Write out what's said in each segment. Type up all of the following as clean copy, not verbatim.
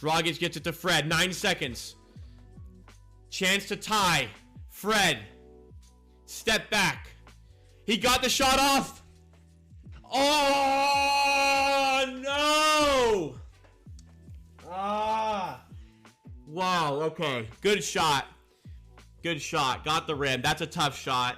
Dragic gets it to Fred. 9 seconds. Chance to tie. Fred. Step back. He got the shot off. Oh, no. Wow, okay. Good shot. Good shot. Got the rim. That's a tough shot.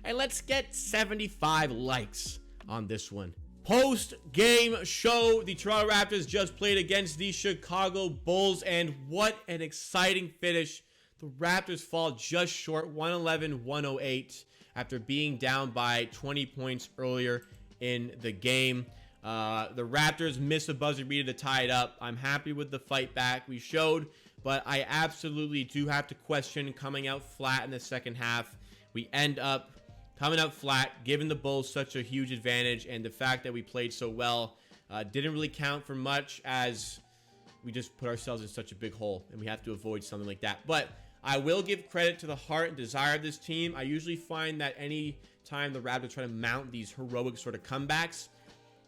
Hey, let's get 75 likes on this one. Post-game show, the Toronto Raptors just played against the Chicago Bulls, and what an exciting finish. The Raptors fall just short, 111-108, after being down by 20 points earlier in the game. The Raptors miss a buzzer beater to tie it up. I'm happy with the fight back we showed, but I absolutely do have to question coming out flat in the second half. We end up coming out flat, giving the Bulls such a huge advantage, and the fact that we played so well didn't really count for much, as we just put ourselves in such a big hole, and we have to avoid something like that. But I will give credit to the heart and desire of this team. I usually find that any time the Raptors try to mount these heroic sort of comebacks,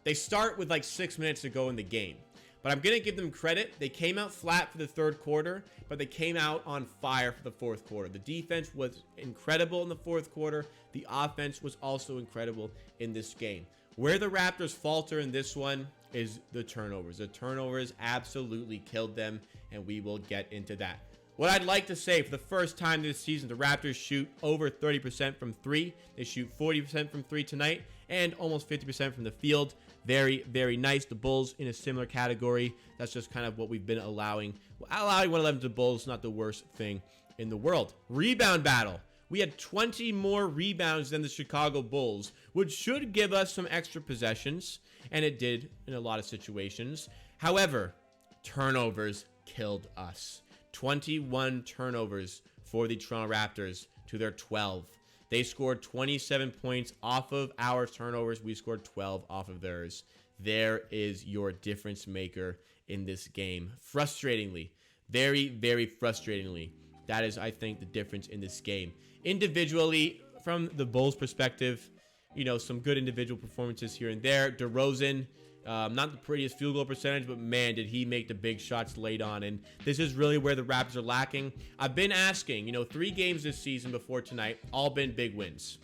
they start with like 6 minutes to go in the game. But I'm going to give them credit. They came out flat for the third quarter, but they came out on fire for the fourth quarter. The defense was incredible in the fourth quarter. The offense was also incredible in this game. Where the Raptors falter in this one is the turnovers. The turnovers absolutely killed them, and we will get into that. What I'd like to say, for the first time this season, the Raptors shoot over 30% from three. They shoot 40% from three tonight, and almost 50% from the field. Very, very nice. The Bulls in a similar category. That's just kind of what we've been allowing. Allowing 111 to the Bulls is not the worst thing in the world. Rebound battle. We had 20 more rebounds than the Chicago Bulls, which should give us some extra possessions, and it did in a lot of situations. However, turnovers killed us. 21 turnovers for the Toronto Raptors to their 12. They scored 27 points off of our turnovers. We scored 12 off of theirs. There is your difference maker in this game. Frustratingly, very, very frustratingly, that is, I think, the difference in this game. Individually, from the Bulls' perspective, you know, some good individual performances here and there. DeRozan, not the prettiest field goal percentage, but man, did he make the big shots late on. And this is really where the Raptors are lacking. I've been asking, 3 games this season before tonight, all been big wins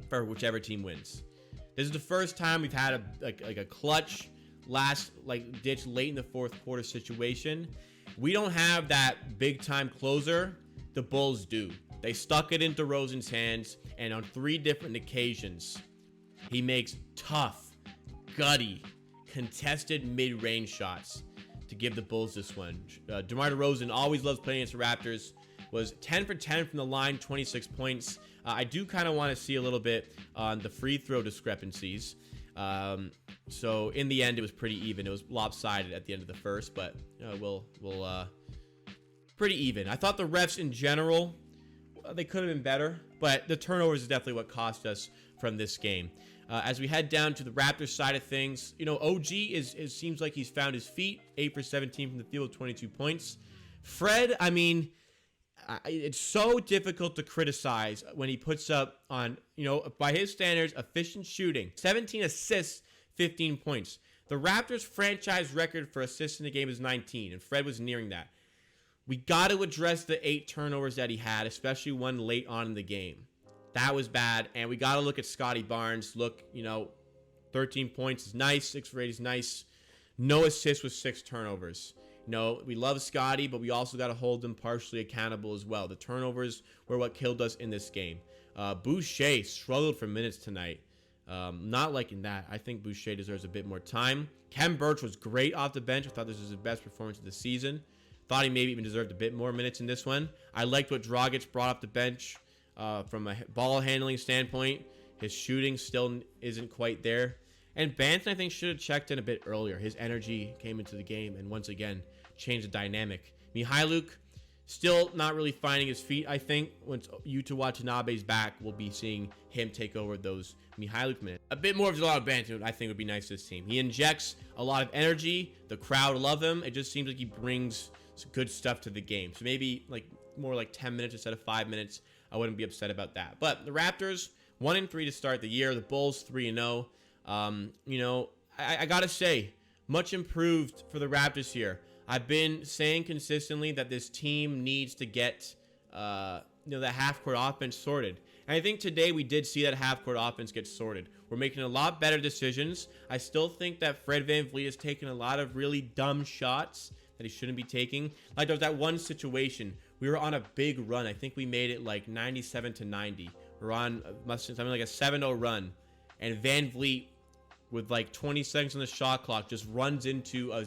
for whichever team wins. This is the first time we've had a clutch last ditch late in the fourth quarter situation. We don't have that big time closer. The Bulls do. They stuck it into DeRozan's hands, and on 3 different occasions, he makes tough, gutty, contested mid-range shots to give the Bulls this one. DeMar DeRozan always loves playing against the Raptors. Was 10 for 10 from the line, 26 points. I do kind of want to see a little bit on the free throw discrepancies. So in the end, it was pretty even. It was lopsided at the end of the first, but we'll pretty even. I thought the refs in general, they could have been better, but the turnovers is definitely what cost us from this game. As we head down to the Raptors side of things, OG seems like he's found his feet. 8 for 17 from the field, 22 points. Fred, I mean, it's so difficult to criticize when he puts up on, by his standards, efficient shooting. 17 assists, 15 points. The Raptors' franchise record for assists in the game is 19, and Fred was nearing that. We got to address the 8 turnovers that he had, especially one late on in the game. That was bad, and we got to look at Scotty Barnes. Look, 13 points is nice, 6 for 8 is nice. No assists with 6 turnovers. We love Scotty, but we also got to hold him partially accountable as well. The turnovers were what killed us in this game. Boucher struggled for minutes tonight. Not liking that. I think Boucher deserves a bit more time. Khem Birch was great off the bench. I thought this was his best performance of the season. Thought he maybe even deserved a bit more minutes in this one. I liked what Dragic brought off the bench. From a ball handling standpoint, his shooting still isn't quite there. And Banton, I think, should have checked in a bit earlier. His energy came into the game and once again changed the dynamic. Mihailuk still not really finding his feet. I think once Yuta Watanabe's back, we'll be seeing him take over those Mihailuk minutes. A bit more of Jalal Banton, I think, would be nice to this team. He injects a lot of energy. The crowd love him. It just seems like he brings some good stuff to the game. So maybe more like 10 minutes instead of 5 minutes, I wouldn't be upset about that. But the Raptors, 1-3 to start the year. The Bulls, 3-0. I gotta say, much improved for the Raptors here. I've been saying consistently that this team needs to get the half-court offense sorted. And I think today we did see that half-court offense get sorted. We're making a lot better decisions. I still think that Fred VanVleet has taken a lot of really dumb shots that he shouldn't be taking. Like there was that one situation. We were on a big run. I think we made it like 97-90. We're on something like a 7-0 run. And VanVleet, with like 20 seconds on the shot clock, just runs into a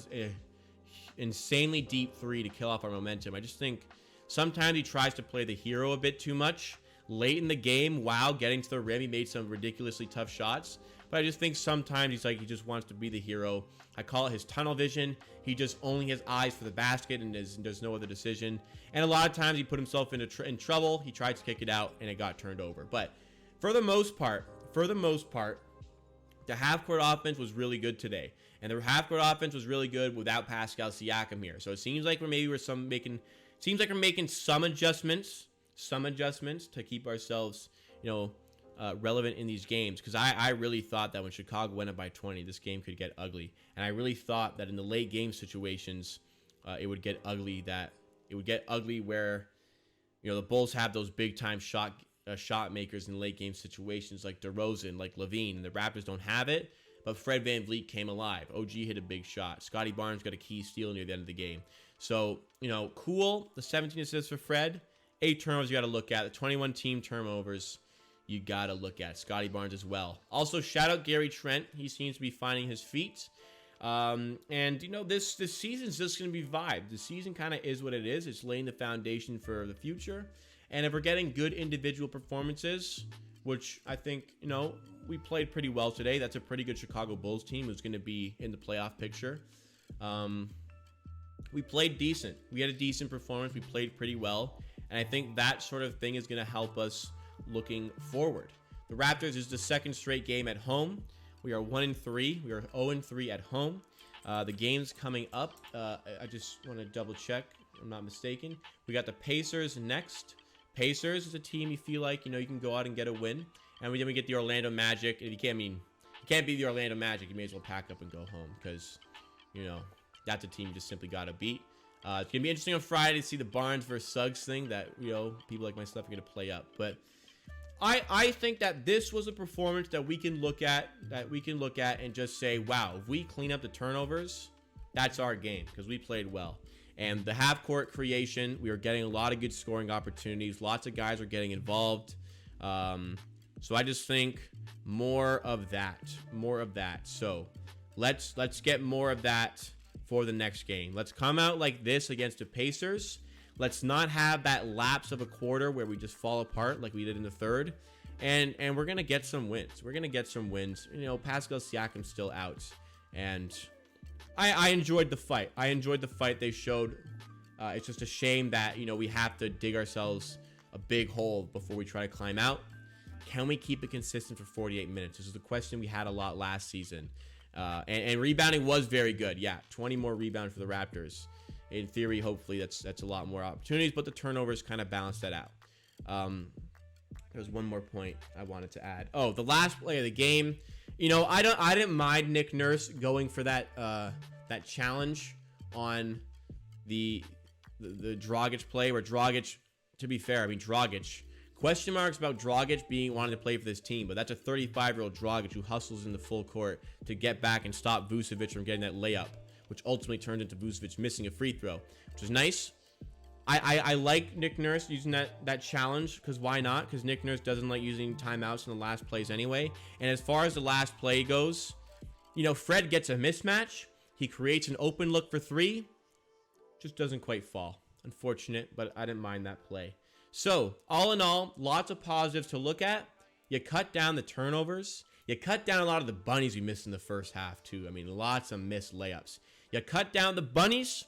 insanely deep three to kill off our momentum. I just think sometimes he tries to play the hero a bit too much. Late in the game, wow, getting to the rim, he made some ridiculously tough shots. But I just think sometimes he just wants to be the hero. I call it his tunnel vision. He just only has eyes for the basket and there's no other decision. And a lot of times he put himself in trouble. He tried to kick it out and it got turned over. But for the most part, the half-court offense was really good today. And the half-court offense was really good without Pascal Siakam here. So it seems like we're making some adjustments to keep ourselves, relevant in these games. Because I really thought that when Chicago went up by 20, this game could get ugly. And I really thought that in the late game situations, it would get ugly. Where, the Bulls have those big-time shot makers in late game situations like DeRozan, like Levine, and the Raptors don't have it. But Fred VanVleet came alive. OG hit a big shot. Scotty Barnes got a key steal near the end of the game. So, cool. The 17 assists for Fred. 8 turnovers you got to look at. The 21 team turnovers you got to look at. Scotty Barnes as well. Also, shout out Gary Trent. He seems to be finding his feet. This season's just going to be vibe. The season kind of is what it is. It's laying the foundation for the future. And if we're getting good individual performances, which I think, we played pretty well today. That's a pretty good Chicago Bulls team who's going to be in the playoff picture. We played decent. We had a decent performance. We played pretty well. And I think that sort of thing is going to help us looking forward. The Raptors is the second straight game at home. We are 1-3. We are 0-3 at home. The games coming up, I just want to double check. I'm not mistaken. We got the Pacers next. Pacers is a team you feel like, you can go out and get a win. And then we get the Orlando Magic. If you can't beat the Orlando Magic, you may as well pack up and go home because, that's a team you just simply got to beat. It's going to be interesting on Friday to see the Barnes versus Suggs thing that, people like myself are going to play up. But I think that this was a performance that we can look at and just say, wow, if we clean up the turnovers, that's our game because we played well. And the half-court creation, we are getting a lot of good scoring opportunities. Lots of guys are getting involved. So I just think more of that. So let's get more of that for the next game. Let's come out like this against the Pacers. Let's not have that lapse of a quarter where we just fall apart like we did in the third. And we're going to get some wins. Pascal Siakam's still out. And I enjoyed the fight. They showed. It's just a shame that, we have to dig ourselves a big hole before we try to climb out. Can we keep it consistent for 48 minutes? This is the question we had a lot last season. And rebounding was very good. Yeah, 20 more rebounds for the Raptors. In theory, hopefully, that's a lot more opportunities, but the turnovers kind of balance that out. There's one more point I wanted to add. Oh, the last play of the game. I didn't mind Nick Nurse going for that challenge on the Dragic play where Dragic, to be fair, Dragic. Question marks about Dragic wanting to play for this team, but that's a 35-year-old Dragic who hustles in the full court to get back and stop Vucevic from getting that layup, which ultimately turned into Vucevic missing a free throw, which is nice. I like Nick Nurse using that challenge because why not? Because Nick Nurse doesn't like using timeouts in the last plays anyway. And as far as the last play goes, Fred gets a mismatch. He creates an open look for three. Just doesn't quite fall. Unfortunate, but I didn't mind that play. So, all in all, lots of positives to look at. You cut down the turnovers. You cut down a lot of the bunnies we missed in the first half, too. Lots of missed layups. You cut down the bunnies.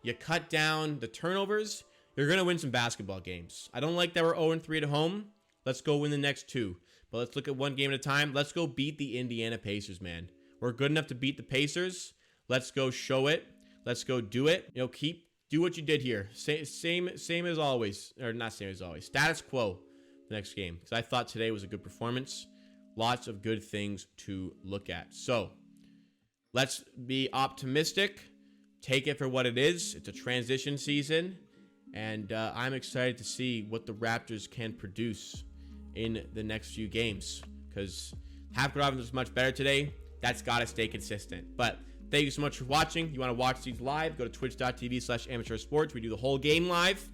You cut down the turnovers. You're going to win some basketball games. I don't like that we're 0-3 at home. Let's go win the next 2. But let's look at one game at a time. Let's go beat the Indiana Pacers, man. We're good enough to beat the Pacers. Let's go show it. Let's go do it. Keep do what you did here. Same as always, or not same as always. Status quo the next game, because I thought today was a good performance. Lots of good things to look at. So let's be optimistic. Take it for what it is. It's a transition season, and I'm excited to see what the Raptors can produce in the next few games, because half-court offense was much better today. That's got to stay consistent. But thank you so much for watching. You want to watch these live, go to twitch.tv/amateursports. We do the whole game live.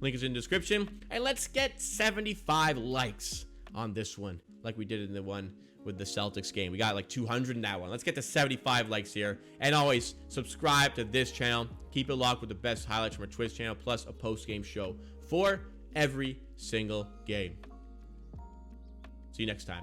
Link is in the description. And let's get 75 likes on this one, like we did in the one with the Celtics game. We got like 200 in that one. Let's get to 75 likes here. And always subscribe to this channel. Keep it locked with the best highlights from our Twitch channel, plus a post-game show for every single game. See you next time.